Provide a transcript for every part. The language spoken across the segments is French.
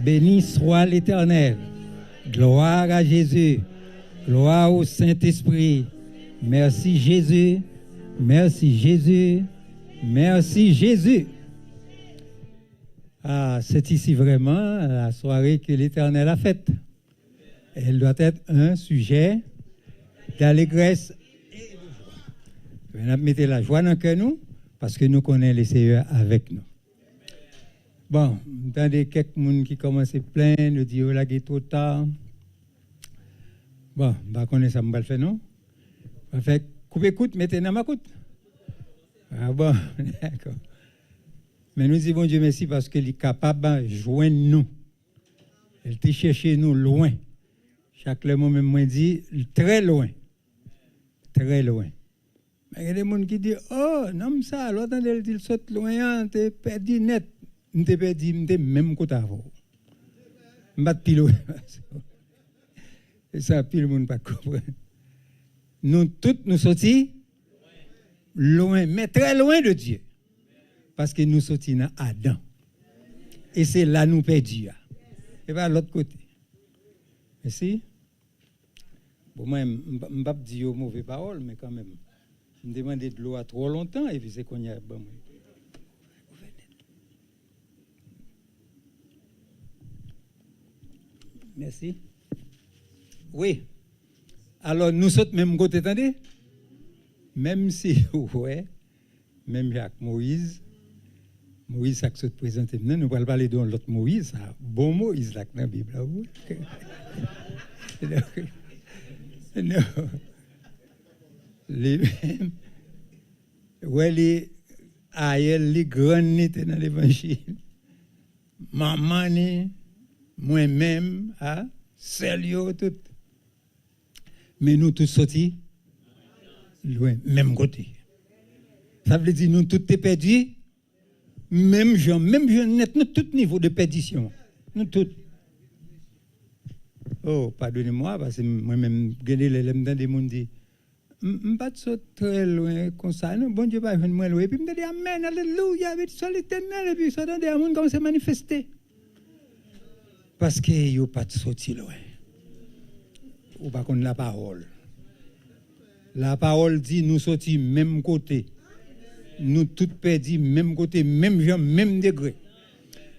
Béni soit l'Éternel. Gloire à Jésus. Gloire au Saint-Esprit. Merci Jésus. Merci Jésus. Merci Jésus. Ah, c'est ici vraiment la soirée que l'Éternel a faite. Elle doit être un sujet d'allégresse et de joie. Mettez la joie dans le cœur nous, parce que nous connaissons le Seigneur avec nous. Bon, entendez quelques personnes qui commencent à plaindre, de dire, oh là, il est trop tard. Bon, je ne connais ça, je ne vais pas le faire, non? Je vais faire coupe écoute, mettez dans ma écoute. Ah bon, d'accord. Mais nous disons Dieu merci parce qu'il est capable de joindre nous. Il te cherche nous loin. Chaque moment, même moi, dit très loin. Très loin. Mais il y a des gens qui disent, oh, non, ça, alors, il saute loin, tu es perdu net. Je t'ai perdu, je t'ai même côté avant. Je ne pile. Et ça, pile, le monde ne pas comprendre. Nous tous, nous sortis loin, mais très loin de Dieu. Parce que nous sortis dans Adam. Et c'est là nous perdus. Et pas l'autre côté. Merci. Bon, moi, je ne vais pas dire mauvaise parole, mais quand même, je me demande de l'eau à trop longtemps, et puis c'est qu'on y a. Bon, merci. Oui. Alors, nous sommes même côté, attendez. Même si, ouais, même Jacques Moïse, ça se présente maintenant, nous allons parler de l'autre Moïse, ça, bon Moïse là dans la Bible. Non. Les Aïel, les grands étaient dans l'évangile. Maman, moi-même, Célio, tout. Mais nous tous sortis loin, même côté. Ça veut dire nous tous perdus, même gens net, nous tout niveau de perdition. Nous tous. Oh, pardonnez-moi, parce que moi-même, je suis dans des gens qui disent, je ne pas très loin comme ça, non, bon Dieu va venir moins loin. Et puis je me dis, Amen, Alléluia, avec soit l'éternel, et puis ça donne des gens comme c'est manifesté. Parce qu'il n'y a pas de sortir loin. Ou pas qu'on la parole. La parole dit, nous sortis même côté. Nous tous perdus, même côté, même gens, même degré.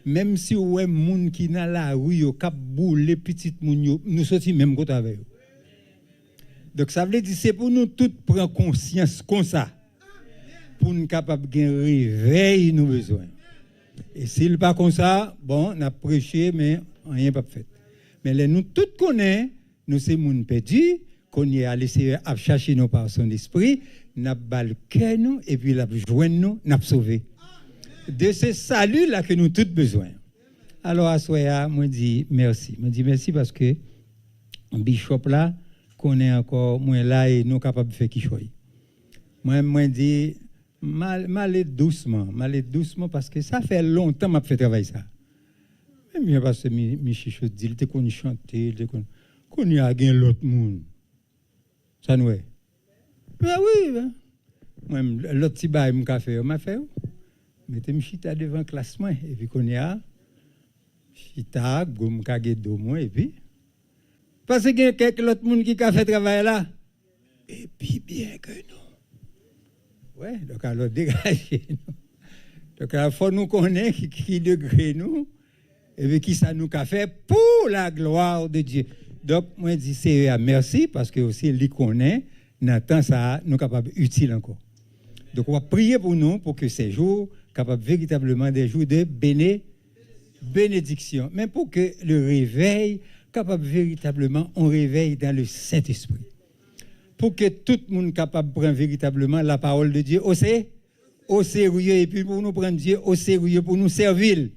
Même si on a des gens qui sont dans la rue, qui ont les petites gens, nous sortis même côté avec eux. Donc ça veut dire c'est pour nous tous prendre conscience comme ça. Pour nous capables de réveil nous besoin. Et s'il n'est pas comme ça, bon, on a prêché, mais rien pas fait. Mais là, nous tous connaissons, nous sommes des gens perdus, qu'on y a laissé à chercher nous par son esprit, n'a pas le cœur nous, et puis la joindre nous, n'a sauvé. De ce salut là que nous tous besoin. Alors à soya, moi dis merci. Moi dis merci parce que bishop là connaît encore moi là et nous capable de faire qui choix. Moi dis m'aller doucement parce que ça fait longtemps m'a fait travailler ça. Même bien parce que Michicho dit il te connaît chanter, il te connaît a gain l'autre monde. Ça nous est. Ben oui, ben. Moi l'autre petit bail m'a fait, m'a fait. Mettez me chita devant classement et puis qu'on y a chita goum kage do moi et puis parce que quelques autres monde qui a fait travail là et puis bien que nous. Ouais, donc alors dégager nous. Donc il faut nous connaître qui degré nous et puis qui ça nous a fait pour la gloire de Dieu. Donc moi dis c'est merci parce que aussi il connaît dans temps ça nous capable utile encore. Donc on va prier pour nous pour que ces jours capable véritablement des jours de bénédiction, mais pour que le réveil capable véritablement on réveille dans le Saint-Esprit. Pour que tout le monde capable prendre véritablement la parole de Dieu au sérieux et puis pour nous prendre Dieu au sérieux pour nous servir.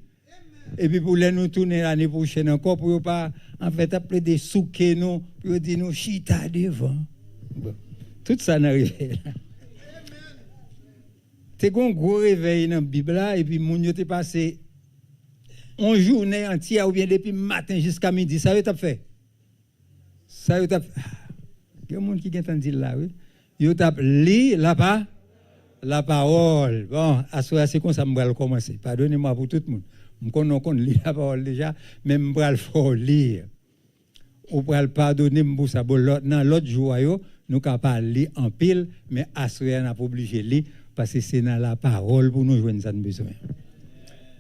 Et puis pour nous tourner l'année prochaine encore pour pas en fait appeler des souquets nous pour dire nous chita devant. Bon. Tout ça n'arrive là. C'est un gros réveil dans la Bible et puis mon Dieu t'est passé une journée entière ou bien depuis matin jusqu'à midi. Ça y t'a fait. Ça y t'a fait. Il y a des gens qui ont dit là, oui. Il t'a lu la parole. Bon, à ce c'est comme ça, je vais commencer. Pardonnez-moi pour tout le monde. On lit la parole déjà, même pour le faire lire. Ou pour le pardonner pour ça. Dans l'autre jour, nous capable lire en pile, mais à ce moment n'a pas obligé de lire parce que c'est dans la parole pour nous joindre ça besoin.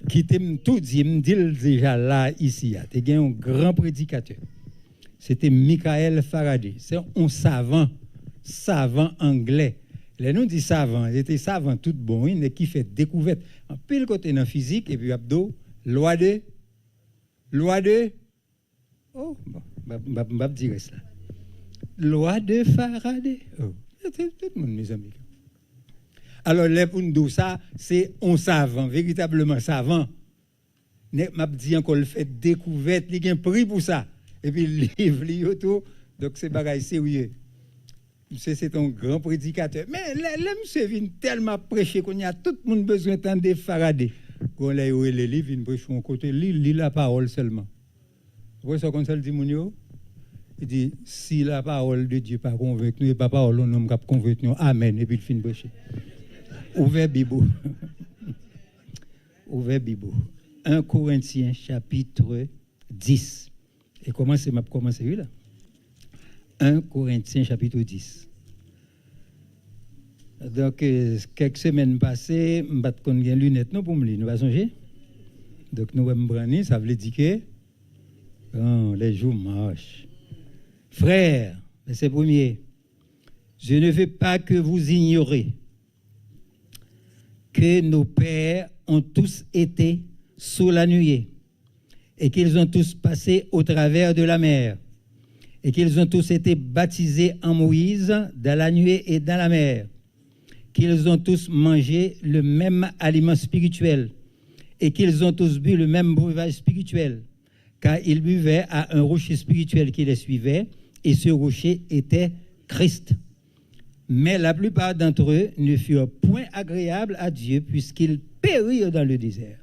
Qui t'aime tout dit, me dit déjà là ici, tu es un grand prédicateur. C'était Michael Faraday, c'est un savant anglais. Les nous dit savant, il était savant tout bon, il qui fait découverte en pile côté dans physique et puis abdo, loi de oh bon, m'a dire ça. Loi de Faraday. Oh, tout le monde mes amis. Alors les pour nous ça, c'est un savant, véritablement savant. M'a dit encore le fait découverte, il y a un prix pour ça. Et puis livre li autour, donc c'est bagaille sérieux. C'est un grand prédicateur. Mais là, monsieur vient tellement prêcher qu'on y a tout le monde besoin d'entendre Faraday. Quand les livres viennent prêcher son côté, lit la parole seulement. Vous voyez ça comme ça le dit Mounio? Il dit si la parole de Dieu pas convainc nous et pas parole on homme cap convainc nous. Amen et puis il finit prêcher. Ouvert Bible. Ouvert Bible. 1 Corinthiens chapitre 10. Et commencez là. 1 Corinthiens chapitre 10. Donc, quelques semaines passées, je vais prendre des lunettes pour me lire. Nous allons songer. Donc, nous allons prendre, ça veut dire que les jours marchent. Frères, verset premier, je ne veux pas que vous ignorez que nos pères ont tous été sous la nuée et qu'ils ont tous passé au travers de la mer et qu'ils ont tous été baptisés en Moïse dans la nuée et dans la mer, qu'ils ont tous mangé le même aliment spirituel et qu'ils ont tous bu le même breuvage spirituel, car ils buvaient à un rocher spirituel qui les suivait, et ce rocher était Christ. Mais la plupart d'entre eux ne furent point agréables à Dieu puisqu'ils périrent dans le désert.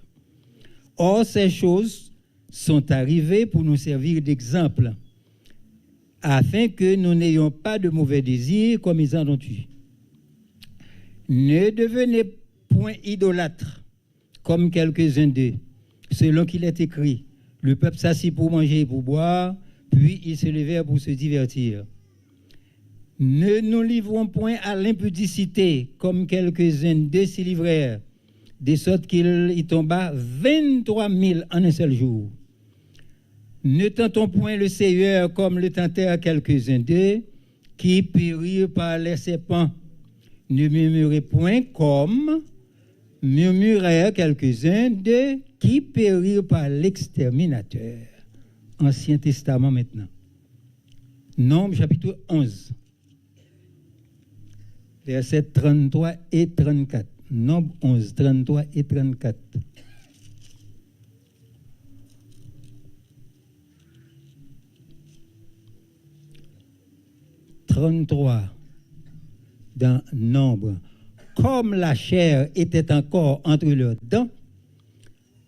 Or, ces choses sont arrivées pour nous servir d'exemple, afin que nous n'ayons pas de mauvais désirs comme ils en ont eu. Ne devenez point idolâtres, comme quelques-uns d'eux, selon qu'il est écrit, le peuple s'assit pour manger et pour boire, puis ils se levèrent pour se divertir. Ne nous livrons point à l'impudicité, comme quelques-uns d'eux s'y livrèrent, de sorte qu'il y tomba 23 000 en un seul jour. Ne tentons point le Seigneur comme le tentèrent quelques-uns d'eux, qui périrent par les serpents. Ne murmurez point comme murmurèrent quelques-uns d'eux, qui périrent par l'exterminateur. Ancien Testament maintenant. Nombre chapitre 11. Versets 33 et 34. Nombre 11, 33 et 34. Dans Nombre. Comme la chair était encore entre leurs dents,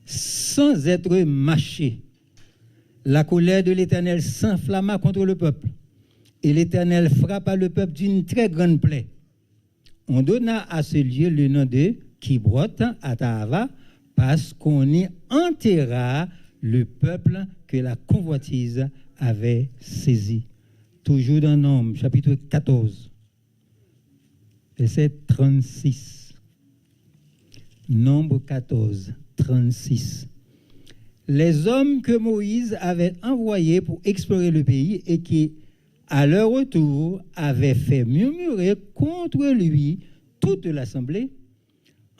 sans être mâchée, la colère de l'Éternel s'enflamma contre le peuple, et l'Éternel frappa le peuple d'une très grande plaie. On donna à ce lieu le nom de Kibroth Hatava, parce qu'on y enterra le peuple que la convoitise avait saisi. Toujours dans Nombre, chapitre 14, verset 36. Nombre 14, 36. Les hommes que Moïse avait envoyés pour explorer le pays et qui, à leur retour, avaient fait murmurer contre lui toute l'assemblée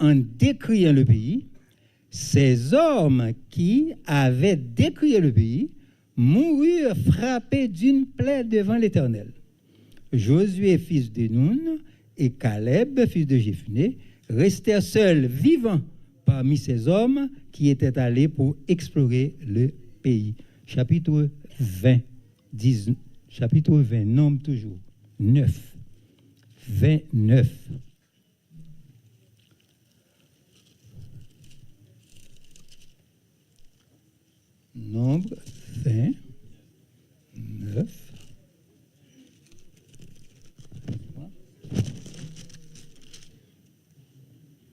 en décriant le pays, ces hommes qui avaient décrié le pays moururent frappés d'une plaie devant l'Éternel. Josué, fils de Nun, et Caleb, fils de Jephné, restèrent seuls vivants parmi ces hommes qui étaient allés pour explorer le pays. Chapitre 20, 19, chapitre 20, Nombre toujours, 9, 29. Nombre 20, 9.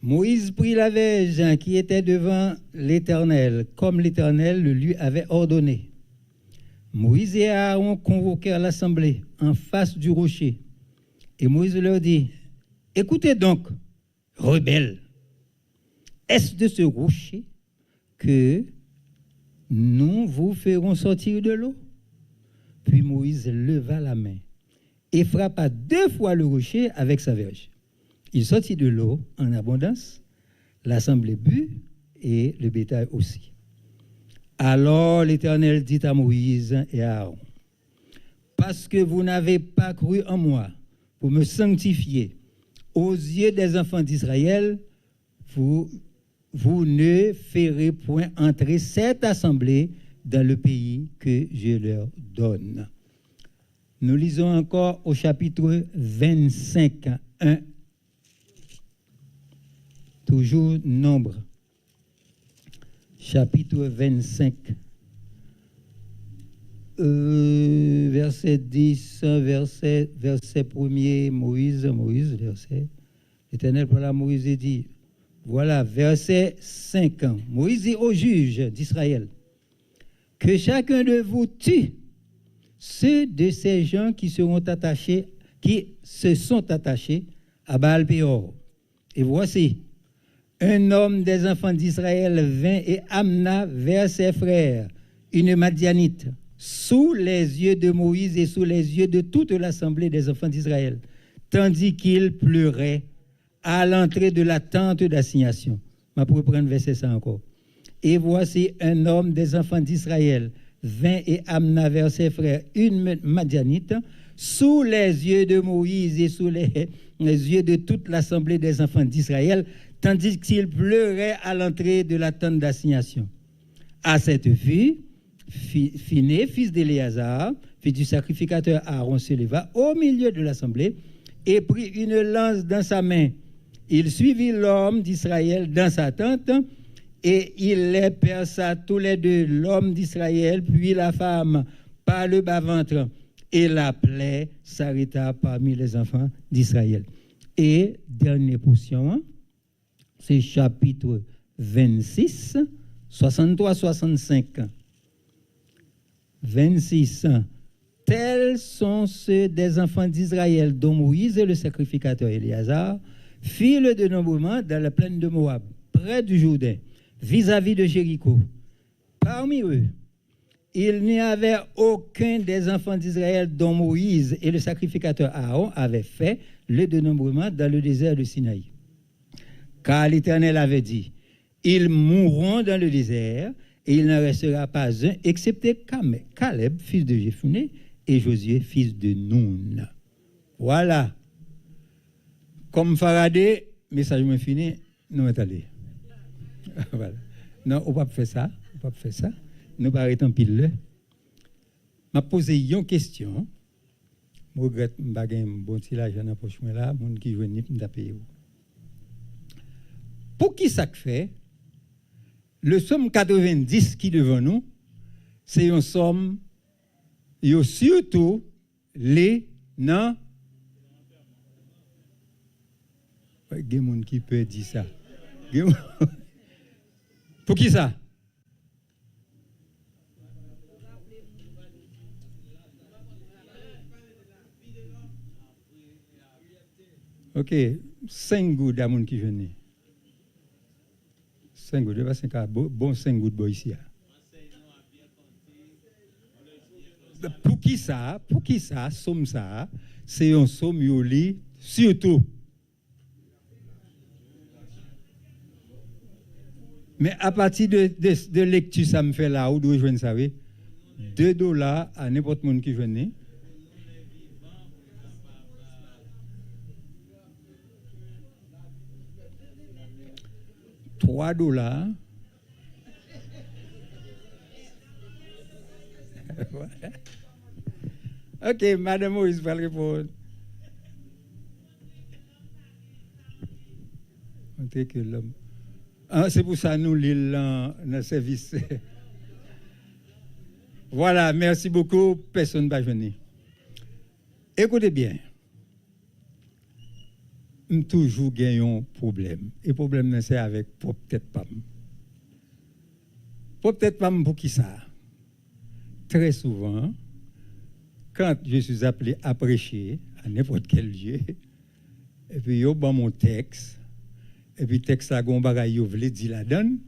Moïse prit la verge qui était devant l'Éternel, comme l'Éternel le lui avait ordonné. Moïse et Aaron convoquèrent l'assemblée en face du rocher. Et Moïse leur dit, écoutez donc, rebelles, est-ce de ce rocher que nous vous ferons sortir de l'eau? Puis Moïse leva la main et frappa 2 fois le rocher avec sa verge. Il sortit de l'eau en abondance, l'assemblée but et le bétail aussi. Alors l'Éternel dit à Moïse et à Aaron, parce que vous n'avez pas cru en moi pour me sanctifier aux yeux des enfants d'Israël, vous ne ferez point entrer cette assemblée dans le pays que je leur donne. Nous lisons encore au chapitre 25, 1. Toujours Nombre. Chapitre 25. Verset 10, verset 1er, Moïse, verset. L'Éternel parla à Moïse et dit, voilà, verset 5. Moïse dit aux juges d'Israël, que chacun de vous tue ceux de ces gens qui se sont attachés à Baal-Péor. Et voici, un homme des enfants d'Israël vint et amena vers ses frères une Madianite, sous les yeux de Moïse et sous les yeux de toute l'assemblée des enfants d'Israël, tandis qu'il pleurait à l'entrée de la tente d'assignation. Je vais prendre verset ça encore. Et voici un homme des enfants d'Israël vint et amena vers ses frères une Madianite, sous les yeux de Moïse et sous les yeux de toute l'assemblée des enfants d'Israël, tandis qu'il pleurait à l'entrée de la tente d'assignation. À cette vue, Phiné, fils d'Éléazar, fils du sacrificateur Aaron, se leva au milieu de l'assemblée et prit une lance dans sa main. Il suivit l'homme d'Israël dans sa tente et il les perça tous les deux, l'homme d'Israël, puis la femme, par le bas-ventre. Et la plaie s'arrêta parmi les enfants d'Israël. Et dernière portion, c'est chapitre 26, 63-65. 26. Tels sont ceux des enfants d'Israël dont Moïse et le sacrificateur Éléazar firent le dénombrement dans la plaine de Moab, près du Jourdain, vis-à-vis de Jéricho. Parmi eux, il n'y avait aucun des enfants d'Israël dont Moïse et le sacrificateur Aaron avaient fait le dénombrement dans le désert de Sinaï. Car l'Éternel avait dit, ils mourront dans le désert, et il n'en restera pas un, excepté Caleb, fils de Jephuné, et Josué, fils de Nun. Voilà. Comme Faraday, message moins fini, nous sommes allés. Voilà. Non, on ne peut pas faire ça. On ne peut pas faire ça. Nous pas arrêter en pile. Je posé une question. Je regrette que je n'ai pas un bon petit argent dans la poche là, les gens qui jouent ni pour payer. Pour qui ça fait? Le somme 90 qui est devant nous, c'est une somme, et surtout les non. Il y a des gens qui peuvent dire ça. Pour qui ça? Ok, 5 gouttes à gens qui viennent. 5 gouttes, parce que bon 5 gouttes ici. Pour qui ça, somme ça, c'est un somme yoli, surtout. Mais à partir de lecture, ça me fait là, où doit je viens savoir, $2 à n'importe monde qui vient. $3. Ok, Madame Moïse va répondre. Que l'homme. Ah, c'est pour ça que nous lisons dans le service. Voilà, merci beaucoup. Personne ne va venir. Écoutez bien. toujours gagnons problème. Et problème c'est avec peut-être pas. Peut-être pas pour qui ça. Très souvent, quand je suis appelé à prêcher à n'importe quel lieu, et puis yo ban mon texte, et puis texte là gon bagay yo vle di la donne,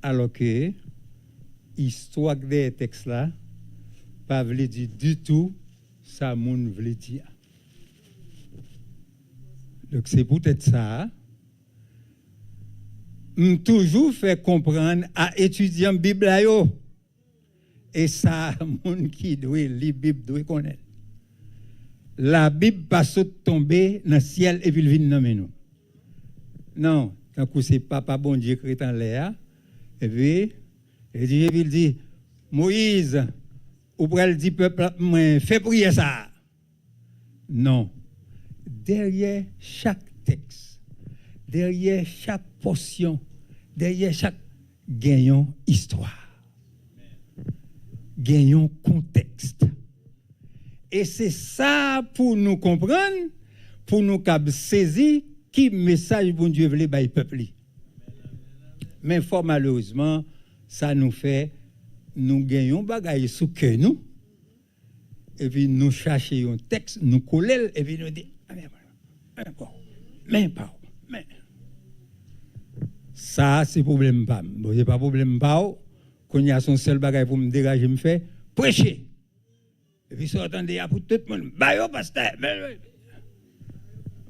alors que histoire des textes là pas vle di du tout ça moun vle dire. Donc c'est peut-être ça. M toujours fait comprendre à étudiant Bible là yo. Et ça moun qui doit lire Bible doit connaître. La Bible pas saute tomber dans le ciel et puis il vient dans nous. Non, tant que c'est papa bon Dieu qui est en l'air et puis il dit Moïse ou pral dit peuple fais prier ça. Non. Derrière chaque texte, derrière chaque portion, derrière chaque gagnons histoire. Gagnons contexte. Et c'est ça pour nous comprendre, pour nous saisir qui message bon Dieu veut bailler peuple. Mais fort malheureusement, ça nous fait nous gagnons bagaille sous que nous et puis nous cherchons un texte, nous coller et puis nous dit mais ça c'est problème pas. Bon, c'est pas problème pas. Quand il y a son seul bagaille pour me dégager me fait prêcher. Et puis, ça attendait pour tout le monde. Bah, yo, pasteur.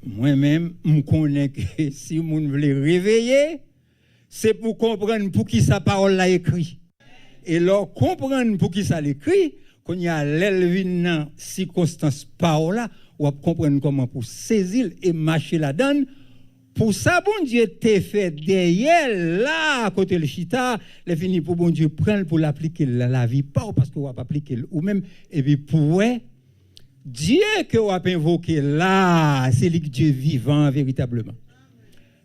Moi-même, je connais que si le monde veut réveiller, c'est pour comprendre pour qui sa parole l'a écrit. Et leur comprendre pour qui ça l'écrit, quand il y a l'élevin circonstance parole là, on va comprendre comment pour saisir et marcher là-dedans. Pour ça, bon Dieu t'est fait derrière là, à côté le chita, les fini pour bon Dieu prendre pour l'appliquer la vie, pas parce qu'on va pas appliquer ou même, et puis pour Dieu que on va invoquer là, c'est le Dieu vivant véritablement.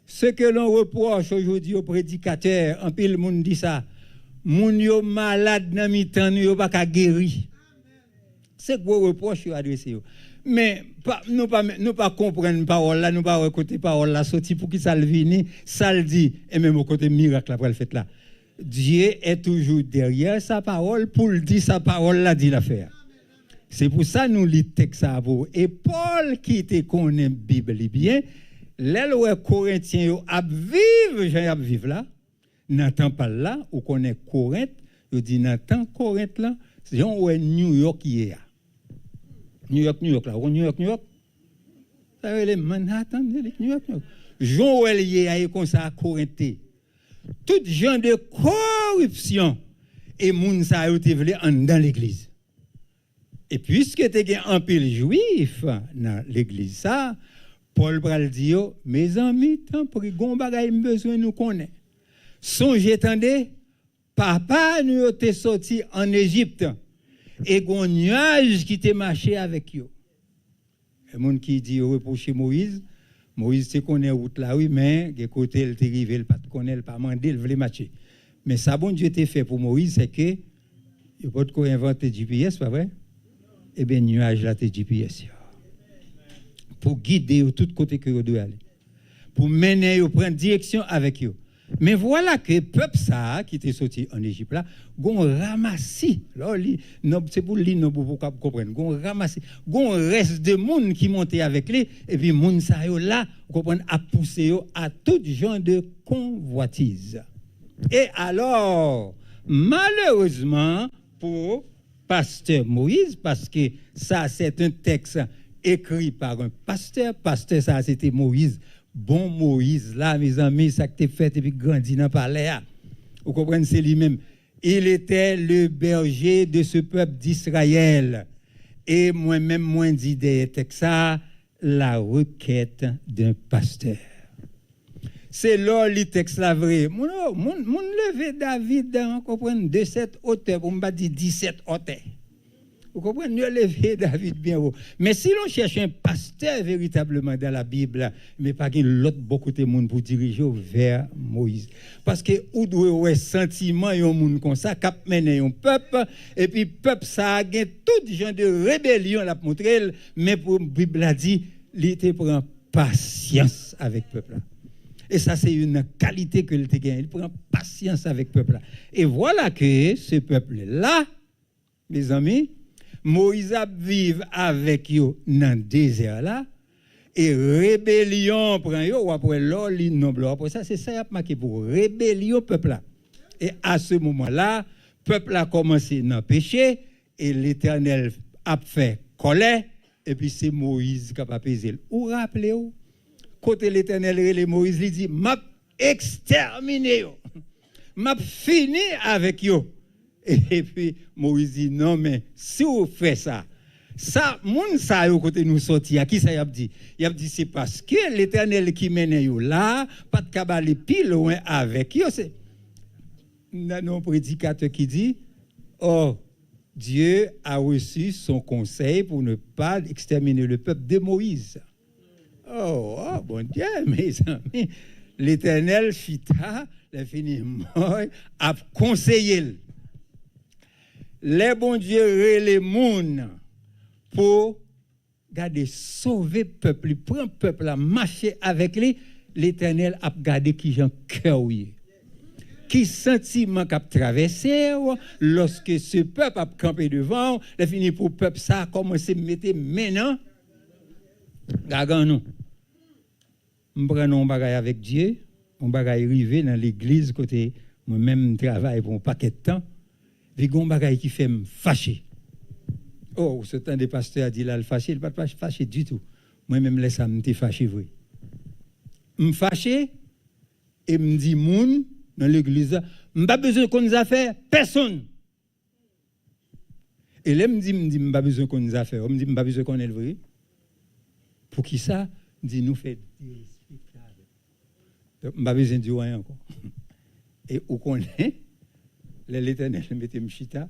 Ce que l'on reproche aujourd'hui aux prédicateurs, en pile le monde dit ça, moun yo malade dans mi-temps, yo pas ka guéri. C'est quoi reproche yo adressé yo. Mais nous pas comprendre parole là, nous pas écouter parole là sorti pour qui ça le vini, ça le dit et même au côté miracle après le fait là. Dieu est toujours derrière sa parole pour le dire sa parole là dit l'affaire. C'est pour ça nous lit texte à vous et Paul qui te connaît Bible bien, les Corinthiens yo a vivre là, n'entend pas là ou connaît Corinthe, yo dit n'entend Corinthe là, c'est New York qui est. New York là, New York. Ça veut dire Manhattan, New York. Joël y a comme ça à Corinthe. Tout genre de corruption et moun sa yo te vle en dans l'église. Et puisque te gen un pile juif dans l'église ça, Paul pral dit mes amis, tant pour gon bagay besoin nous connaît. Songez tendez, papa nous était sorti en Égypte. Et gon nuage qui te marché avec eux. Le monde qui dit reprocher Moïse te connaît route là oui mais de côté il te rivé il pas te connaît il pas mandé il voulait marcher. Mais ça bon Dieu t'a fait pour Moïse c'est que il pas de inventer GPS pas vrai? Eh bien nuage là te GPS pour guider tout côté que vous devez aller. Pour mener ou prendre direction avec eux. Mais voilà que peuple ça qui était sorti en Égypte là, gon ramassi. Là c'est pour lui non pour comprendre. Gon ramassi. Gon reste de monde qui montait avec lui et puis monde ça yo là, comprendre a pousser à tout genre de convoitise. Et alors malheureusement pour pasteur Moïse parce que ça c'est un texte écrit par un pasteur ça c'était Moïse. Bon Moïse, là, mes amis, ça que tu fait et puis grandi dans le palais. Vous comprenez, c'est lui-même. Il était le berger de ce peuple d'Israël. Et moi-même, moi, dit des textes, la requête d'un pasteur. C'est là le texte là vrai. Mon levé David, vous comprenez, de cette hauteur, on m'a dit 17 hauteurs. Vous comprenez, nous lever David bien haut. Mais si l'on cherche un pasteur véritablement dans la Bible, mais pas qu'il l'autre beaucoup de monde pour diriger vers Moïse. Parce que ou doit un sentiment un monde comme ça cap mener un peuple et puis peuple ça a tout genre de rébellion la montrer mais pour Bible a dit il était prend patience avec le peuple. Et ça, c'est une qualité que le gagne. Il prend patience avec le peuple. Et voilà que ce peuple-là, mes amis, Moïse a vécu avec eux dans le désert là. Et rébellion prend yo ou après l'innoble. Après ça, c'est ça qui a marqué pour rébellion peuple là. Et à ce moment-là, peuple a commencé dans péché et l'Éternel a fait colère et puis c'est Moïse qui a pesé. Vous rappelez-vous? Côté l'Éternel et Moïse lui dit m'a exterminé yo. M'a fini avec yo. Et puis Moïse dit non mais si vous faites ça moun sa yo côté nous sorti à qui ça y a dit? Il a dit c'est parce que l'Éternel qui mène yo là, pas de cabale pile loin avec yo c'est un prédicateur qui dit oh Dieu a reçu son conseil pour ne pas exterminer le peuple de Moïse. Oh bon Dieu mes amis, l'Éternel fita l'infiniment a conseillé les bons dieux les moun pour garder sauver peuple, il prend peuple à marcher avec lui, l'Éternel a gardé qui j'en cœur qui sentiment qu'a traversé lorsque ce peuple a campé devant, il fini pour peuple ça commencer mettre maintenant gagan nous. On prend un bagage avec Dieu, on bagage arrivé dans l'église côté moi même travail pour un paquet de temps, puis gon bagage qui fait me fâcher. Oh, ce temps des pasteurs a dit là, le fâché, il ne va pas fâché du tout. Moi-même, laisse ça, je suis fâché, vrai. Je suis fâché et je me dis, moun, dans l'église, je n'ai pas besoin qu'on nous a fait personne. Et là, je me dis, je n'ai pas besoin qu'on nous a fait. Je me dis, je n'ai pas besoin qu'on ait le vrai. Pour qui ça? Je dis, nous fait des spectacles. Je n'ai pas besoin de dire rien encore. Et où qu'on est, l'Éternel mette m'chita.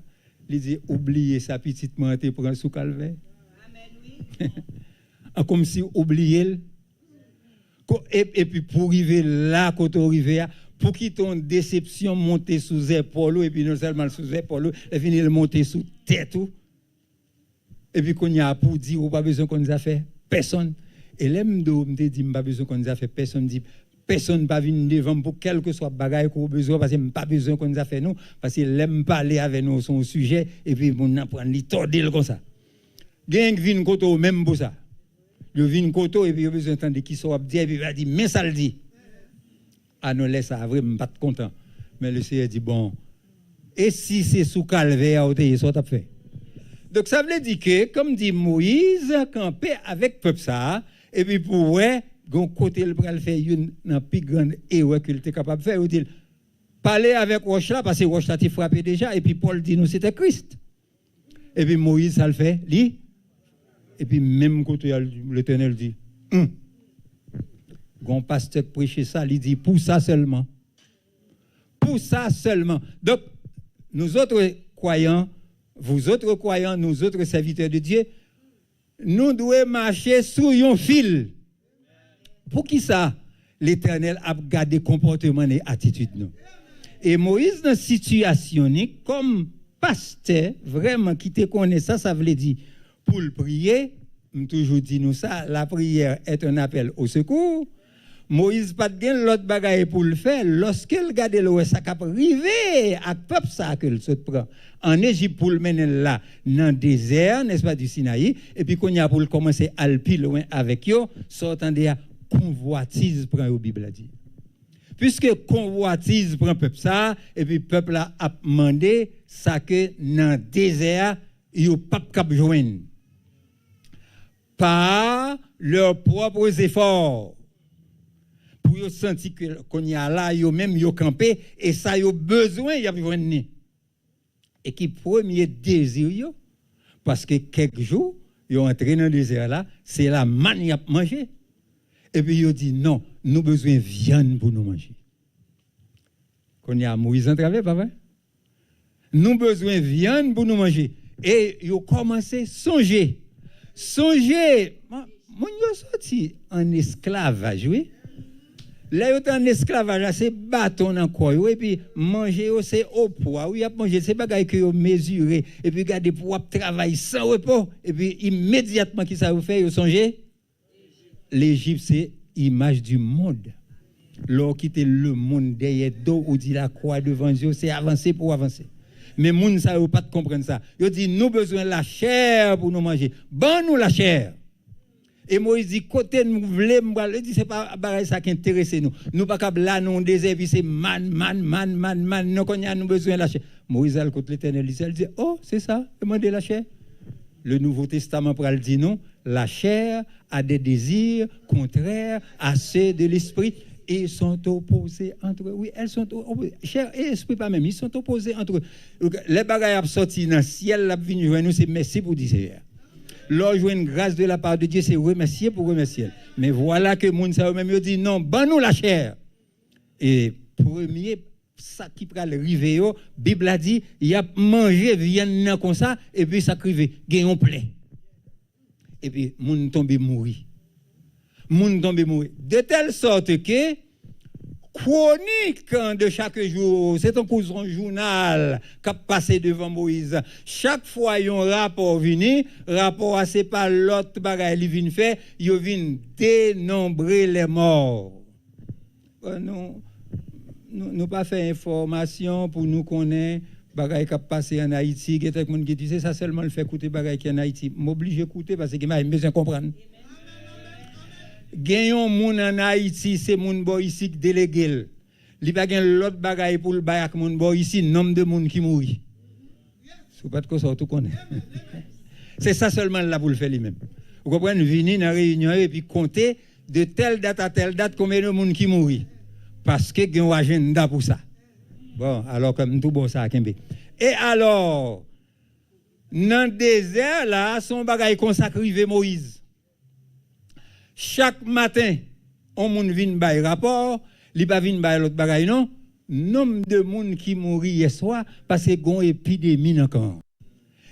Il dit oublier sa petite mante prend sous calvaire. Amen oui. Comme si oublier et puis pour arriver là quand on arrive pour qu'il ton déception monter sous épaule et puis non seulement sous épaule et finir monter sous tête et puis qu'on y a pour dire pas besoin qu'on nous a fait personne et l'aime me dit pas besoin qu'on nous a fait personne dit personne pas venir devant pour quel que soit bagaille qu'on a besoin parce que pas besoin qu'on nous a fait nous parce qu'il aime parler avec nous son sujet et puis on apprend li tordel comme ça gang vinn koto même pour ça le vinn koto et puis il besoin entendre qui soit dire et puis il va dire mais ça le dit ah non laisse ça vraiment pas content mais le Seigneur dit bon et si c'est sous calvaire ou ça t'a fait donc ça veut dire que comme dit Moïse camper avec peuple ça et puis pour ouais gon côté le pral faire une plus grande erreur qu'il était capable de faire, il dit parler avec roche là parce que roche là t'est frappé déjà et puis Paul dit nous c'était Christ. Et puis Moïse ça le fait, lui. Et puis même côté l'Éternel dit gon pasteur prêcher ça, il dit pour ça seulement. Pour ça seulement. Donc nous autres croyants, vous autres croyants, nous autres serviteurs de Dieu, nous devons marcher sur un fil. Pour qui ça? L'Éternel a gardé comportement et attitude nous. Et Moïse dans situation comme pasteur vraiment qui te connaît ça veut dire pour le prier, me toujours dit nous ça, la prière est un appel au secours. Moïse pas de l'autre bagaille pour le faire lorsqu'il garde le ça cap rivé à peuple ça que le se prend en Égypte pour le mener là dans le désert n'est-ce pas du Sinaï et puis qu'on y a pour commencer à le plus loin avec eux sortant de convoitise prend au Bible a dit puisque convoitise prend peuple ça et puis peuple a demandé ça que dans le désert yo pas cap joindre par leurs propres efforts pour yo sentir que qu'on y a là yo même yo campé et ça yo besoin y a joindre et qui premier désir yo parce que quelques jours yo entré dans le désert là c'est la manne y a manger. Et puis, il dit non, nous besoin de viande pour nous manger. Qu'on y a Moïse en travers, pas vrai? Nous besoin de viande pour nous manger. Et il a commencé à songer. Songer, mon yo sorti en esclavage, oui. Là, il est en esclavage, c'est bâton dans quoi, et puis manger, c'est au poids. Oui, il a mangé, c'est pas que vous mesurez. Et puis, regardez, pour travailler sans repos. Et puis, immédiatement, qui ça vous fait, vous songez? l'Égypte, c'est image du monde. Lorsqu'on quitte le monde derrière dos, ou dit la croix devant Dieu, c'est avancer pour avancer. Mais les gens ne pas comprendre ça. Ils disent, nous avons besoin de la chair pour nous manger. Bon, nous la chair. Et Moïse dit, côté nous voulons, il dit, c'est pas ça qui intéresse nous. Nous pas capable là, nous désert, puis c'est man. Nous avons besoin de la chair. Moïse a le côté l'Éternel, il dit, oh, c'est ça, demandez la chair. Le Nouveau Testament pour le dire non, la chair a des désirs contraires à ceux de l'esprit et sont opposés entre eux. Oui, elles sont opposées. Chair et esprit pas même, ils sont opposés entre eux. Les bagailles sortis dans le ciel, la venue joindre nous, c'est merci pour dire Seigneur. Leur jouer une grâce de la part de Dieu, c'est remercier pour remercier. Mais voilà que moun ça même dit non, ban nous la chair. Et premier ça qui pral river yo, Bible a dit, il a mangé viande comme ça et puis ça crivé, gayon plein. Et puis moun tombe mourir. Moun tombe mourir de telle sorte que chronique de chaque jour, c'est un cousin journal qui a passé devant Moïse. Chaque fois il y a un rapport venu, rapport à c'est pas l'autre bagaille il vient faire, il vient dénombrer les morts. Nous pas fait information pour nous connaître bagaille qui a passé en Haïti, il y a des gens qui disent ça seulement le fait écouter bagaille qui en Haïti, m'oblige à écouter parce que m'a besoin de comprendre. Gagnons moun en Haïti, c'est moun bo ici qui délégué. Li pa gen l'autre bagaille pour le bail ak moun bo ici, nombre de moun qui mouri. Sou pas de quoi ça tout connaît. C'est ça seulement là pour le faire lui-même. Vous comprenez, venir dans réunion et puis compter de telle date à telle date combien de moun qui mouri parce que gen un agenda pour ça. Bon, alors comme tout bon ça kembe. Et alors dans le désert là, son bagaille consacré Moïse. Chaque matin, on moun vinn bay rapport, li pa vinn bay l'autre bagay non, nombre de moun qui mouri hier soir parce que gon épidémie encore.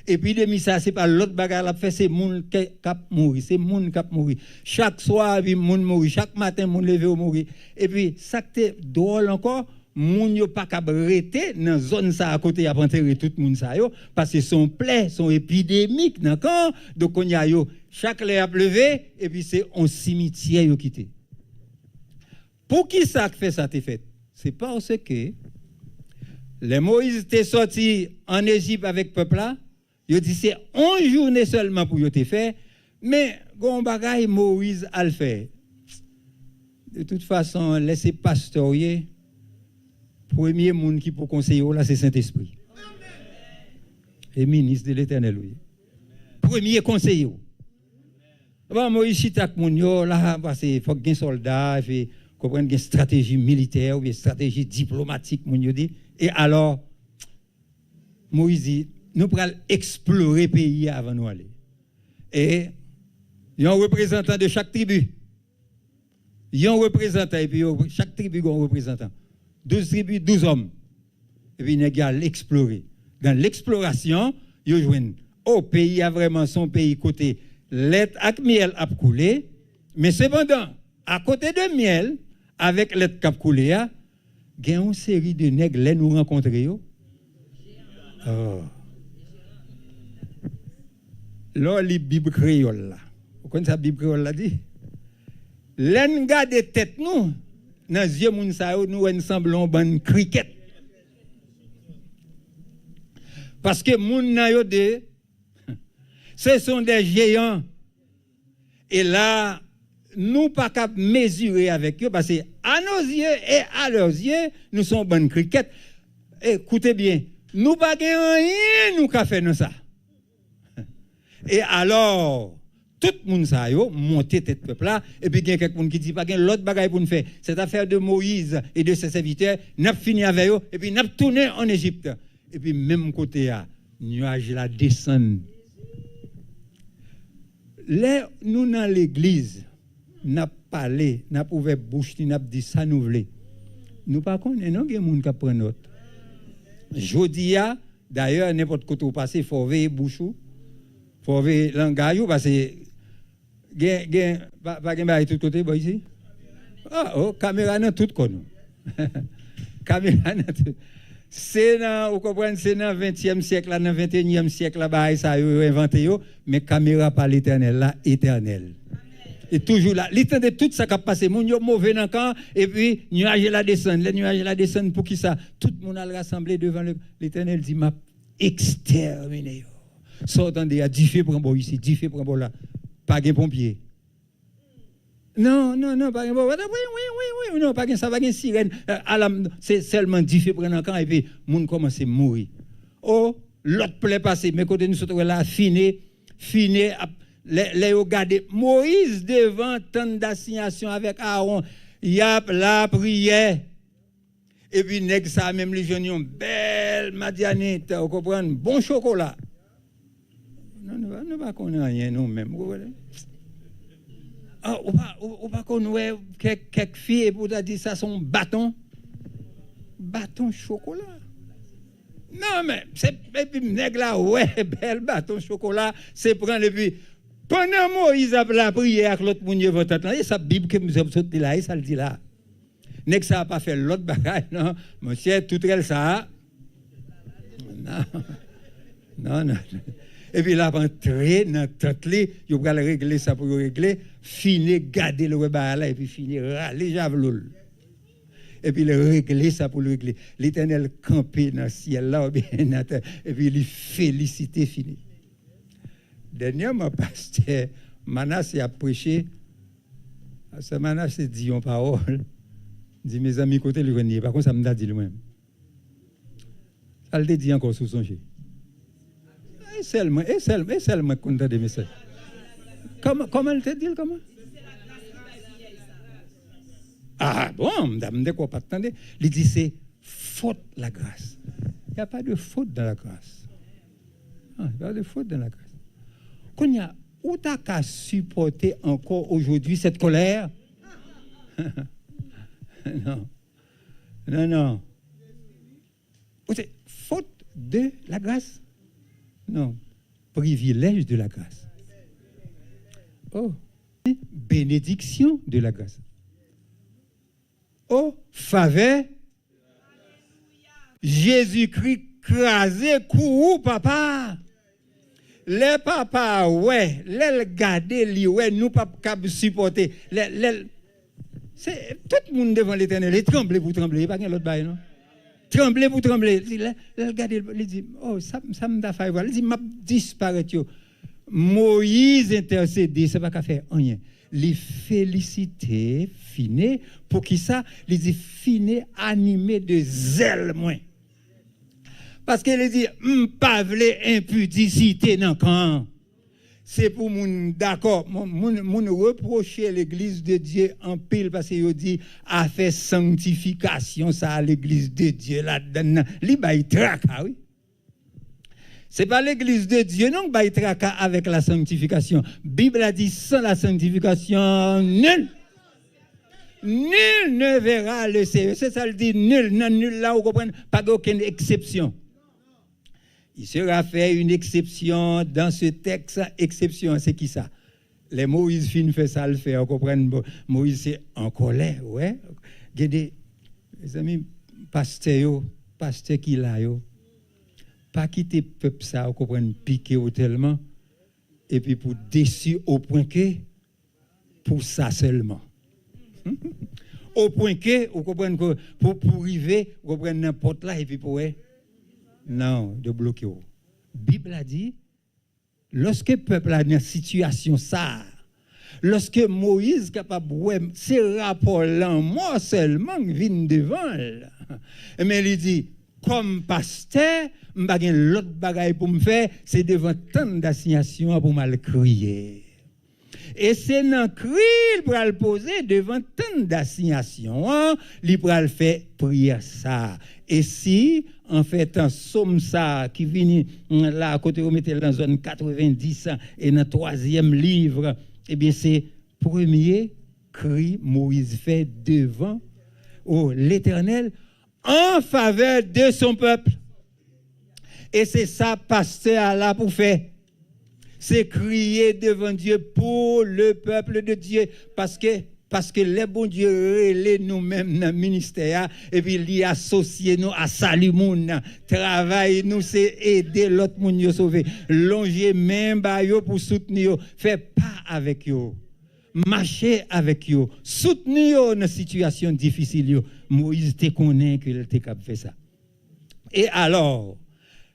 Épidémie ça c'est pas l'autre bagay la fait c'est moun k'ap mouri, c'est moun k'ap mouri. Chaque soir vi moun mouri, chaque matin moun levé ou mouri. Et puis ça que drôle encore, moun yo pas k'ap rete dans zone ça à côté a enterrer tout moun ça yo parce que son plaie, son épidémique d'accord. Donc on y a yo chaque lait a pleuvé et puis c'est un cimetière yo quitté. Pour qui ça fait ça t'est fait? C'est parce que les Moïse t'est sorti en Égypte avec peuple là, yo dit c'est une journée seulement pour yo t'est fait, mais gon bagay Moïse a le fait. De toute façon, laissez pastorier. Premier monde qui peut conseiller là c'est Saint-Esprit. Et ministre de l'Éternel oui. Premier conseiller. Bon, Moïse chitak moun yo là parce qu'il faut que soldats et comprendre une stratégie militaire ou une stratégie diplomatique moun yo dit. Et alors Moïse dit nous pral explorer pays avant nous aller. Et il y a un représentant de chaque tribu. Il y a un représentant et puis chaque tribu a un représentant. 12 tribus, 12 hommes. Et puis il y a l'explorer. Dans l'exploration, ils joignent au pays a vraiment son pays côté lait ak miel a coulé, mais cependant, à côté de miel, avec lait qui a coulé, il y a une série de nègres les nous rencontrer. Oh. Là, les Bible créole là. Vous connaissez la Bible créole là dit? L'en garde tête nous, dans les yeux moun sa yo, nous ensemblons ban cricket. Parce que moun na yo de ce sont des géants. Et là, nous pas qu'à mesurer avec eux parce que à nos yeux et à leurs yeux, nous sommes bonnes cricket. Écoutez bien, nous pas rien nous qu'a fait nous ça. Et alors, tout le monde ça yo monter tête peuple là et puis il y a quelqu'un qui dit pas gain l'autre bagaille pour nous faire. Cette affaire de Moïse et de ses serviteurs, n'a fini avec eux et puis n'a tourné en Égypte. Et puis même côté à nuage la descend. Là, nous dans l'église, n'a parlé, n'a ouvert bouche, n'a dit ça nous voulons. Nous pas connaissons non gen moun qui prend note. Jodia, d'ailleurs n'importe côté où passer, faut veiller bouche, faut veiller langage parce que gen pas gen ba tout côté boy ici. Ah oh, caméra dans tout côté. Caméra dans tout. C'est dans, vous comprenez, c'est dans le 20e siècle, dans le 21e siècle, là, ça a inventé, mais caméra par l'Éternel, là, éternel. Et toujours là. Il de tout ça qui a passé. Moun yo mauvais dans le camp, et puis, nuage la descend. Les nuages la descend pour qui ça? Tout le monde a rassemblé devant l'Éternel, dit, m'a exterminé. Sortant de Dieu fait pour un bon ici, Dieu fait pour un bon là. Pas de pompier. Non, pas de pompier. Oui, non, pas de ça, pas de sirène. C'est seulement Dieu fait pour un camp, et puis, le monde commence à mourir. Oh, l'autre plaît passer, mais côté nous sommes là, fini, les regardez Moïse devant tant d'assignation avec Aaron, il y a la prière. Et puis nèg ça même les jeunes belle madianite, vous comprenez, bon chocolat. Non pas connaît rien nous même. Ah, on pas connaît quelques filles pour dire ça son bâton chocolat. Non mais c'est et puis nèg là ouais belle bâton chocolat, c'est prendre et puis pendant Moïse a la prière avec l'autre monde devant tête là, et ça Bible que nous avons sorti là, et ça le dit là. Nèg ça a pas fait l'autre bagaille non, monsieur tout elle ça. Non. Et puis là entrer dans tête là, il va régler ça pour régler, finir garder le bagaille là et puis finir râler javelot. Et puis, il régler ça pour le régler. L'Éternel campé dans le ciel là, et puis il félicité fini. Dernièrement, pasteur Manasse a prêché. Ce Manasse dit une parole. Il dit, mes amis, côté le grenier. Par contre, ça me dit lui-même. Ça le dit encore sous son jeu. Et seulement, content de messages. Comment elle te dit, comment? Ah bon, madame, de quoi pas attendre? Il dit c'est faute la grâce. Il n'y a pas de faute dans la grâce. Il n'y a pas de faute dans la grâce. Qu'on y a, où t'as qu'à supporter encore aujourd'hui cette colère? Non. C'est faute de la grâce? Non. Privilège de la grâce. Oh, bénédiction de la grâce. Oh, faveur. Jésus-Christ crasé courou papa. Les papas ouais, les garder li ouais, nous pas capable supporter. C'est tout le monde devant l'Éternel, il tremble pour trembler, pas l'autre bail non. Trembler pour trembler. Il garder il dit oh ça me da faire voir. Il dit m'a disparaître yo. Moïse intercédé, c'est pas qu'à faire rien. Les féliciter, fini, pour qui ça, les dit fini, animé de zèle, moins. Parce qu'il dit, pas vle impudicité dans camp. C'est pour moun d'accord, moun reprocher l'église de Dieu en pile parce qu'il dit a fait sanctification ça à l'église de Dieu là-dedans. Li bay traka, oui. C'est pas l'église de Dieu non qui traka avec la sanctification. Bible a dit sans la sanctification nul ne verra le Seigneur. C'est ça le dit nul là vous comprenez pas aucune exception. Il sera fait une exception dans ce texte. Exception, c'est qui ça? Les Moïse fin fait ça le fait, vous comprenez? Moïse c'est en colère, ouais. Regardez, les amis, pasteur qui là yo. Pas quitter peuple ça, vous comprenez, piquer tellement, et puis pour déçu au point que, pour ça seulement. Au point que, vous comprenez, pour arriver, vous comprenez n'importe là, et puis pour non, de bloquer. Bible a dit, lorsque le peuple a une situation ça, lorsque Moïse est capable de ces rapports-là, moi seulement, viennent devant, mais il dit, comme pasteur, je n'ai pas l'autre bagaille pour me faire, c'est devant tant d'assignations pour me crier. Et c'est dans le cri pour le poser devant tant d'assignations, il pourra le faire prière ça. Et si, en fait, un somme ça qui vient là, à côté, vous mettez dans la zone 90 et dans le 3e livre, eh bien, c'est premier cri Moïse fait devant l'Éternel en faveur de son peuple. Et c'est ça, pasteur, là pour faire. C'est crier devant Dieu pour le peuple de Dieu. Parce que les bons Dieu relèvent nous-mêmes dans le ministère. Et puis, il associe nous à salut monde. Travail, nous, c'est aider l'autre monde à sauver. Longer même pour soutenir. Fait pas avec eux. marcher avec eux, soutenir eux dans une situation difficile. Moïse te connaît qu'il était capable de faire ça. Et alors,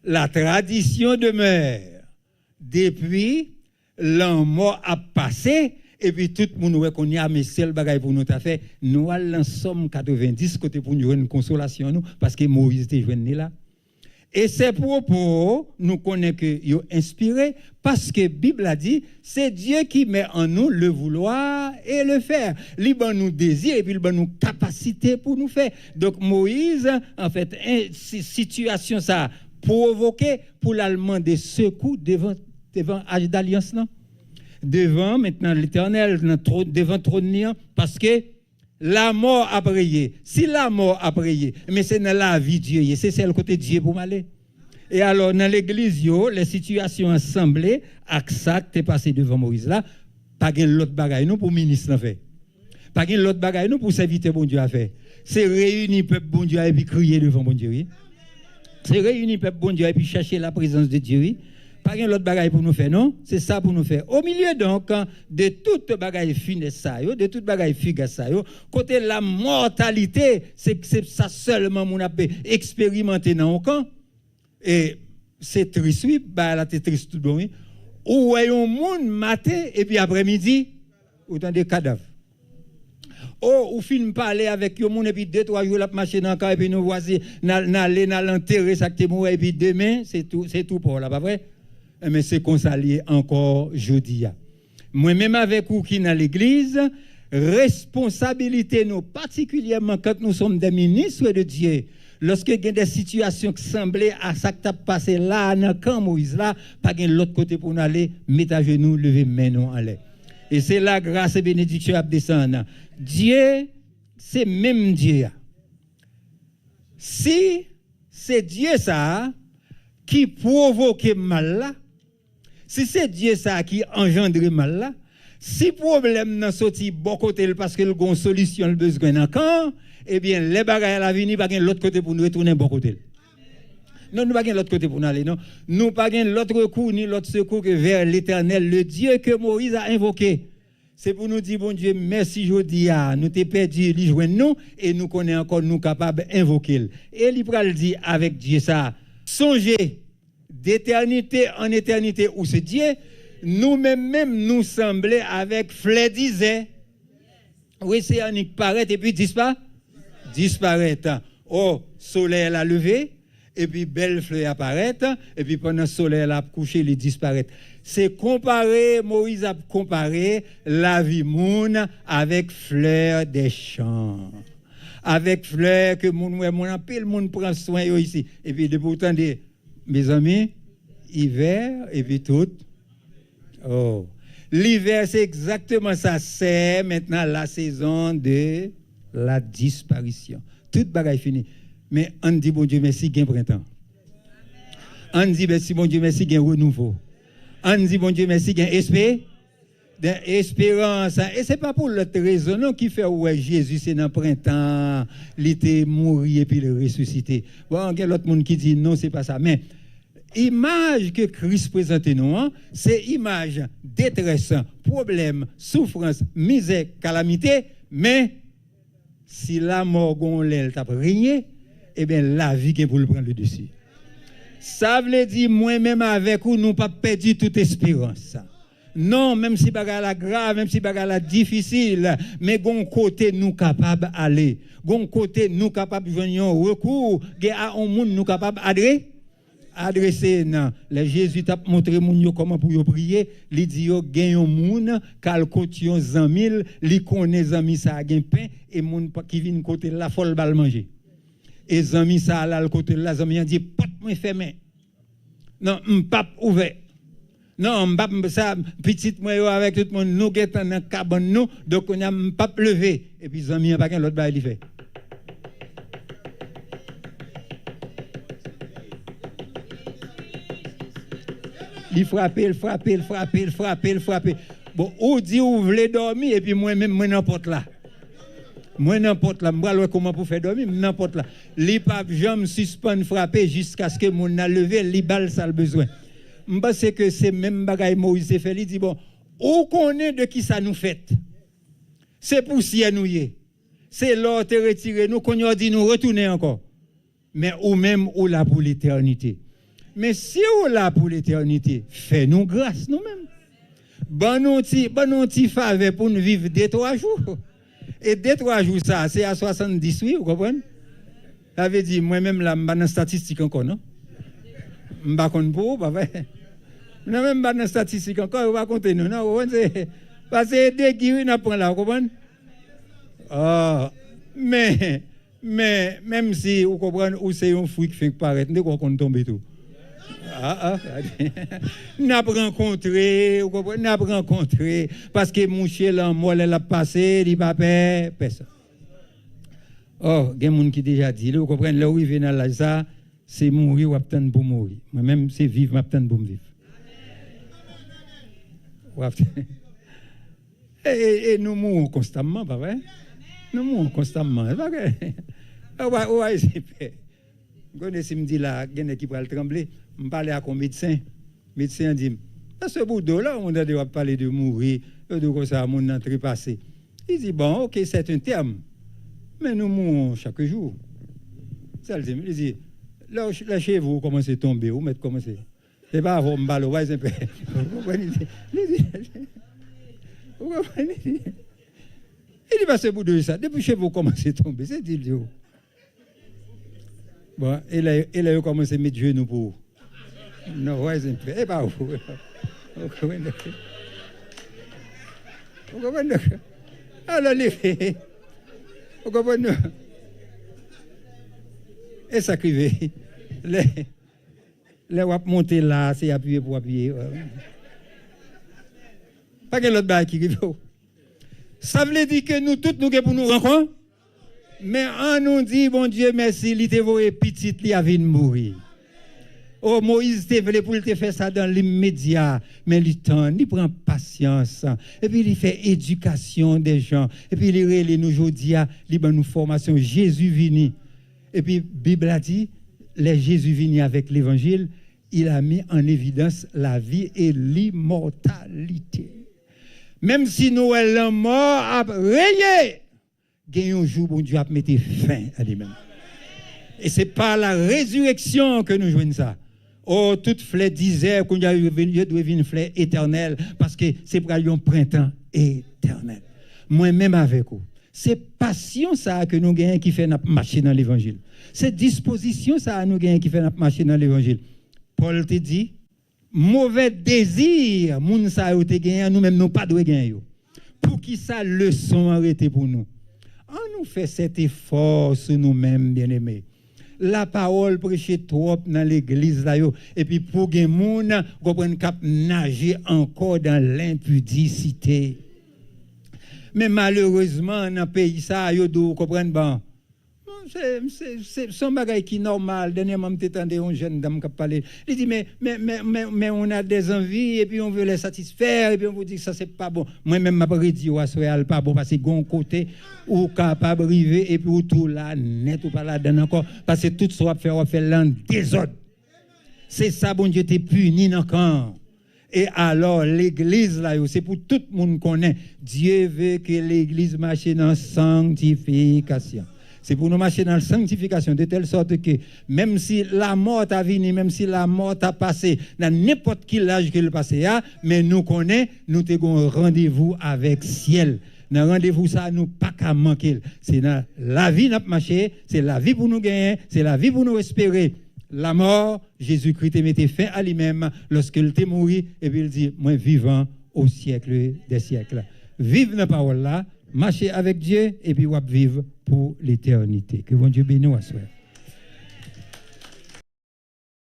la tradition demeure depuis l'an mort a passé et puis tout le monde qu'on y a mais seul bagaille pour nous t'a fait nous allons somme 90 côté pour nous une consolation nous parce que Moïse était joindre là. Et ces propos, nous connaissons que ils ont inspiré parce que la Bible a dit, c'est Dieu qui met en nous le vouloir et le faire. Il donne nous désir et puis il donne nous capacité pour nous faire. Donc Moïse, en fait, situation ça provoqué pour l'allemand des secours devant âge d'alliance là. Devant maintenant l'Éternel devant trône parce que la mort a prié. Si la mort a prié, mais c'est dans la vie de Dieu, c'est le côté de Dieu pour m'aller. Et alors, dans l'église, les situations assemblées, avec ça qui est passé devant Moïse là, pas de l'autre bagaille nous pour ministre en fait. Pas de l'autre bagaille nous pour serviteur bon Dieu à faire. C'est réunir peuple bon Dieu et puis crier devant bon Dieu. Oui? C'est réunir peuple bon Dieu et puis chercher la présence de Dieu. Oui? Pas de l'autre bagaille pour nous faire, non? C'est ça pour nous faire. Au milieu donc de toute bagaille funeste ça, de toute bagaille fugace ça, côté la mortalité, c'est ça seulement mon a expérimenté dans le camp. Et c'est triste, oui, bah là c'est triste tout bon, oui. Ou voyons monde matin et puis après-midi, autant de cadavres. Oh, ou film parler avec yo monde et puis 2-3 jours la marcher dans camp et puis nous voici n'aller l'enterrer ça que mort et puis demain c'est tout pour là, pas vrai? Mais c'est qu'on s'allie encore jeudi. Moi-même avec vous qui dans l'église, responsabilité nous, particulièrement quand nous sommes des ministres de Dieu, lorsque il y a des situations qui semblaient à ça qui a passé là, dans le camp Moïse, là, pas de l'autre côté pour nous aller, mettre à genoux, lever main nous en l'air. Et c'est la grâce et bénédiction à descendre. Dieu, c'est même Dieu. Si c'est Dieu ça qui provoque mal là, si c'est Dieu ça qui engendre mal là, si problème n'a sorti bon côté parce que le gon solution le besoin dans camp, eh bien les bagages la venir pas l'autre côté pour nous retourner bon côté. Non, nous pas l'autre côté pour nous aller non. Nous pas l'autre recours ni l'autre secours que vers l'Éternel, le Dieu que Moïse a invoqué. C'est pour nous dire bon Dieu merci jodi a nous t'ai perdu li joindre nous et nous connaît encore nous capable invoquer. Et il pral dit avec Dieu ça, songez d'éternité en éternité où c'est Dieu, nous-mêmes nous sembler avec fleur disait. Oui, c'est un qui paraît et puis disparaître. Oh, soleil l'a levé et puis belle fleur apparaît et puis pendant le soleil l'a couché, il disparaît. C'est comparer, Moïse a comparé la vie moun avec fleur des champs. Avec fleur que mon appelle monde prend soin ici et puis de pourtant mes amis, hiver et puis tout. Oh, l'hiver c'est exactement ça, c'est maintenant la saison de la disparition. Toute bagaille finie. Mais on dit bon Dieu merci gain printemps. On dit merci bon Dieu merci gain renouveau. On dit bon Dieu merci gain espérance. Et c'est pas pour l'autre raison non qui fait ouais Jésus c'est dans printemps, il était mort et puis il ressuscité. Bon, il y a l'autre monde qui dit non, c'est pas ça. Mais image que Christ présente nous, c'est image détresse, problème, souffrance, misère, calamité, mais si la mort gonlel t'a régné, eh bien la vie qui pour le prendre le dessus. Ça veut dire moi-même avec vous nous pas perdu toute espérance. Non, même si bagarre la grave, même si bagarre la difficile, mais gon côté nous capable aller. Gon côté nous capable venir recours, à un monde nous capable adresser non. Les Jésus t'a montré moun comment pour prier, li dit yo gen yon moun kal konti yon zanmil, li connaît zanmi ça gen pain et moun qui vinn côté la fol bal manger. Et zanmi ça là le côté là zanmi dit pas moi fermé. Non, m'pap ouvert. Non, m'pap ça petite moi avec tout le monde nous getan dans cabane nous donc on a m'pap levé et puis zanmi pas gen l'autre bail li fait. Il frappe. Bon, ou dit ou voulez dormir et puis moi-même, moi n'importe là. Moi n'importe là, moi comment pour faire dormir, n'importe là. Li pape jambe suspend frapper jusqu'à ce que mon a levé, li balle ça le besoin. M'pense que c'est même bagaille Moïse fait, il dit bon, ou connaît de qui ça nous fait. C'est poussière nous y est. C'est l'or te retiré nous qu'on a dit nous retourner encore. Mais ou même ou là pour l'éternité. Mais si ou là pour l'éternité, fais-nous grâce nous-mêmes. Bon nous ti faveur pour nous vivre 2-3 jours. Et 2-3 jours ça, c'est à 70, oui, vous comprenez? Ça veut dire moi-même là, je suis dans statistique encore, non? Je ne sais pas pour pas vrai. Je ne même pas dans statistique encore, je ne vais pas compter nous, non? Parce que dès qu'il y a un là, vous comprenez? Ah, mais même si vous comprenez, où c'est un fruit qui fait paraître, nous qu'on tombe tout. N'a rencontré, vous comprenez, n'a rencontré parce que mon chien là, moi elle a passé, il pas personne. Oh, il y a des gens qui déjà dit, vous comprenez, là où il vient dans l'âge ça, c'est mourir ou attendre pour mourir. Moi-même c'est vivre, m'attendre pour vivre. Et nous mourons constamment, pas vrai? Nous mourons constamment. C'est pas vrai? Quand si me dit là, il y a qui va trembler, je parle à un médecin. Le médecin dit, dans ce bout de là, on doit parler de mourir, de quoi ça, mon entrée passée. Il dit, bon, ok, c'est un terme, mais nous mourons chaque jour. Ça, il dit, là chez vous, commencez à tomber, vous mettez commencer. C'est pas avant me balle, ouais, c'est un peu. Vous comprenez? Vous comprenez? Il dit, pas ce bout de ça, depuis chez vous, commencez à tomber, c'est dit, bon, et là, il a commencé à mettre genoux pour vous. Non, ouais, c'est un peu. Et pas vous. Vous comprenez? Vous comprenez? Alors, les vous comprenez? Et ça crive. Les wap monter là, c'est appuyer pour appuyer. Pas que l'autre bail qui rive. Ça veut dire que nous tous, nous pour nous rencontrer. Mais on nous dit, bon Dieu, merci, il te voit petit, il a vu mourir. Oh, Moïse te voulait pour te faire ça dans l'immédiat, mais il prend patience. Et puis il fait éducation des gens. Et puis il relève nous aujourd'hui, il donne nous formation. Jésus vini. Et puis la Bible a dit, les Jésus vini avec l'évangile, il a mis en évidence la vie et l'immortalité. Même si Noël la mort a rayé, il y a un jour où Dieu a mis fin à lui-même. Et c'est par la résurrection que nous jouons ça. Oh, toute fleur disait qu'on doit vivre une fleur éternelle parce que c'est pour un printemps éternel. Moi-même avec vous. C'est passion ça que nous gagnons qui fait notre marcher dans l'évangile. C'est disposition ça nous gagnons qui fait notre marcher dans l'évangile. Paul te dit, mauvais désir, moun sa yo te gagné, nous-mêmes nous pas de gagner. Pour qui ça leçon arrêté pour nous. On nous fait cet effort sur nous-mêmes, bien-aimés. La parole prêchée trop dans l'église là et puis pour que moun comprenne cap nager encore dans l'impudicité. Mais malheureusement dans pays ça yo do comprendre bon. C'est son bagage qui normal. Dernièrement m'entendais un jeune dame qui parlait. Il dit mais on a des envies et puis on veut les satisfaire et puis on vous dit que ça c'est pas bon. Moi-même m'a dit ouais c'est pas bon parce que gon côté ou capable arriver et puis ou tout là net ou pas là dedans encore parce que tout ça on fait l'en désordre. C'est ça bon Dieu t'es puni encore. Et alors l'église là c'est pour tout le monde connaît. Dieu veut que l'église marche dans sanctification. C'est pour nous marcher dans la sanctification de telle sorte que même si la mort a venu, même si la mort a passé, dans n'importe quel âge qu'elle passe, mais nous connaissons, nous avons un rendez-vous avec le ciel. Dans rendez-vous, ça, nous pas qu'à manquer. C'est dans la vie notre marché, c'est la vie pour nous gagner, c'est la vie pour nous espérer. La mort, Jésus-Christ mettait fin à lui-même lorsqu'il était mort, et puis il dit, moi vivant au siècle des siècles. Vive la parole là, marcher avec Dieu, et puis vivre pour l'éternité. Que bon Dieu bénisse à soi.